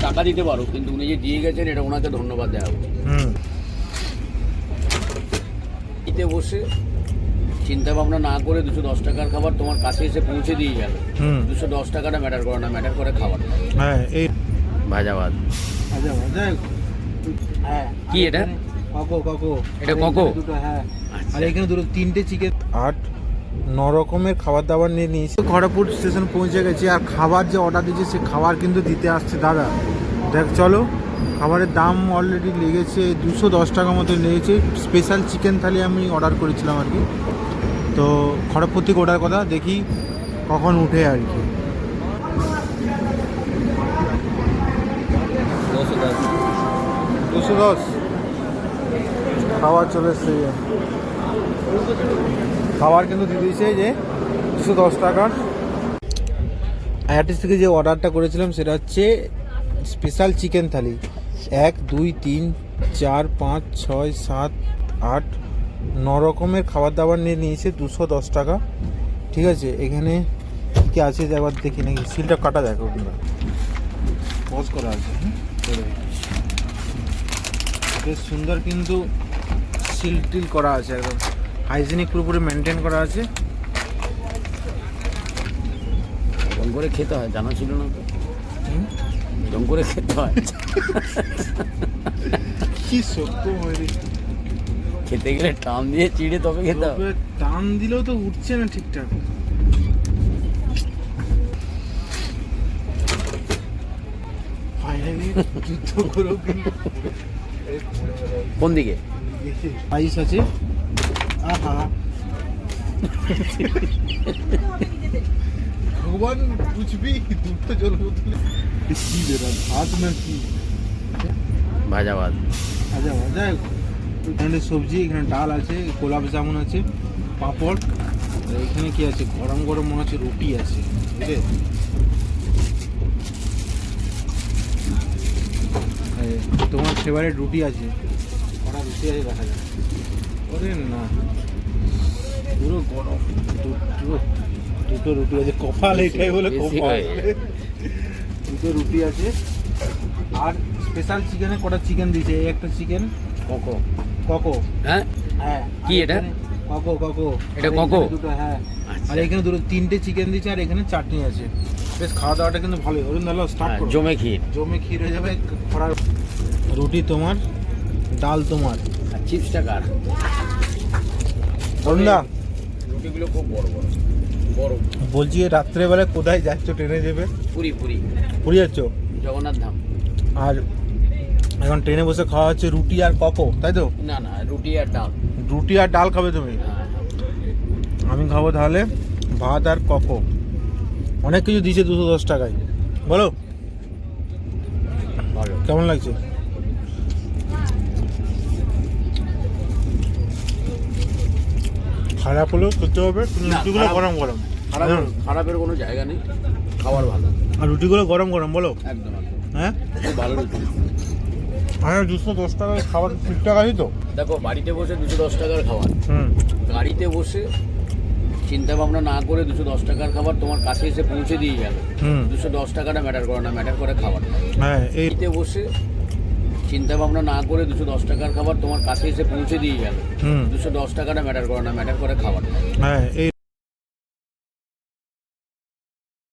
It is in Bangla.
টাকা দিতে পারো, কিন্তু উনি যে দিয়ে গেছেন এটা ওনাকে ধন্যবাদ দেওয়া উচিত। এতে বসে চিন্তা ভাবনা না করে 210 টাকার খাবার তোমার কাছে এসে পৌঁছে দিয়ে গেল। 210 টাকাটা ম্যাটার করে না, ম্যাটার করে খাবার। হ্যাঁ, এই ভাজা ভাত। হ্যাঁ, কি এটা? কাকো এটা কাকো? হ্যাঁ, আচ্ছা। আর এখানে তিনটে চিকেন, 8-9 রকমের খাবার দাবার নিয়ে নিয়েছি। খড়গপুর স্টেশন পৌঁছে গেছি, আর খাবার যে অর্ডার দিয়েছে সে খাবার কিন্তু দিতে আসছে দাদা। দেখ চলো, খাবারের দাম অলরেডি লেগেছে 210 টাকা মতো লেগেছে। স্পেশাল চিকেন থালি আমি অর্ডার করেছিলাম আর কি। তো খড়গপুর থেকে ওঠার কথা, দেখি কখন উঠে আর কি। 210 খাবার চলে এসছে। খাবার কিন্তু দিয়ে দিয়েছে যে 210 টাকার। আইআরটিসি থেকে যে অর্ডারটা করেছিলাম সেটা হচ্ছে স্পেশাল চিকেন থালি। 1 2 3 4 5 6 7 8 9 রকমের খাবার দাবার নিয়ে নিয়েছে 210 টাকা। ঠিক আছে, এখানে কি আছে একবার দেখি নাকি। সিলটা কাটা দেখো, পজ করা আছে। বেশ সুন্দর কিন্তু সিল টিল করা আছে, একদম হাইজিনিক পুরোপুরি মেনটেন করা আছে। জম করে খেতে হয়, জানা ছিল না তো। জম করে খেতে হয়। কি সত্য হয়ে খেতে গেলে টান দিয়ে চিড়ে তবে খেতে হবে। টান দিলেও তো উঠছে না ঠিকঠাক। ফাইনালি যুদ্ধ করেও কিন্তু কোন দিকে? আইস আছে। আহা, ভগবান বুঝবি দুটো জল বোতলে কি বেরান হাত না কি। ভাজা ভাত। আচ্ছা ভাজা, এখানে সবজি, এখানে ডাল আছে, গোলাপ জামুন আছে, পাঁপড়, আর এখানে কি আছে গরম গরম মনে হচ্ছে রুটি আছে, বুঝলে। তোমার ফেভারিট রুটি আছে, কটা রুটি আছে দেখা যায়। ওরে না, পুরো গরম। দুটো রুটি আছে, কপাল এটাই বলে কপাল। দুটো রুটি আছে, আর স্পেশাল চিকেনে কটা চিকেন দিয়েছে। এই একটা চিকেন কোকো। ককো। হ্যাঁ, হ্যাঁ, কি এটা? ককো। এটা ককো? দুটো, হ্যাঁ। আচ্ছা। আর এখানে তিনটে চিকেন দিয়েছে, আর এখানে চাটনি আছে। বেশ খাওয়া দাওয়াটা কিন্তু ভালোই। অরুণ দাদা স্টার্ট করো। জমে ক্ষীর। জমে ক্ষীর হয়ে যাবে। খরার রুটি তোমার, ডাল তোমার, আর চিপসটা কার? অরুণ দা, রুটিগুলো খুব বড় বড় বড়। বলছি রাত্রেবেলায় কোথায় যাচ্ছ? ট্রেনে যাবে? পুরি। পুরী যাচ্ছ? জগন্নাথ ধাম। আর এখন ট্রেনে বসে খাওয়া হচ্ছে রুটি আর ককো, তাই তো? না, রুটি আর ডাল। রুটি আর ডাল খাবে তুমি? আমি খাবো তাহলে ভাত আর ককো। অনেক কিছু দিয়েছে 210 টাকায়। বলো ভালো। কেমন লাগছে? খারাপ হলেও করতে হবে, কিন্তু না, রুটিগুলো গরম গরম। খারাপের কোনো জায়গা নেই, খাবার ভালো। আর রুটিগুলো গরম গরম, বলো। একদম। হ্যাঁ, খুব ভালো রুটি। হ্যাঁ, 210 টাকায় খাবার ঠিকঠাক আছে তো? দেখো, বাড়িতে বসে 210 টাকার খাবার, গাড়িতে বসে চিন্তা ভাবনা না করে 210 টাকার খাবার তোমার কাছে এসে পৌঁছে দিয়ে গেল। 210 টাকাটা ম্যাটার করে না, ম্যাটার করে খাবার। হ্যাঁ, গাড়িতে বসে চিন্তা ভাবনা না করে 210 টাকার খাবার তোমার কাছে এসে পৌঁছে দিয়ে গেল। 210 টাকাটা ম্যাটার করে না, ম্যাটার করে খাবার। হ্যাঁ, এই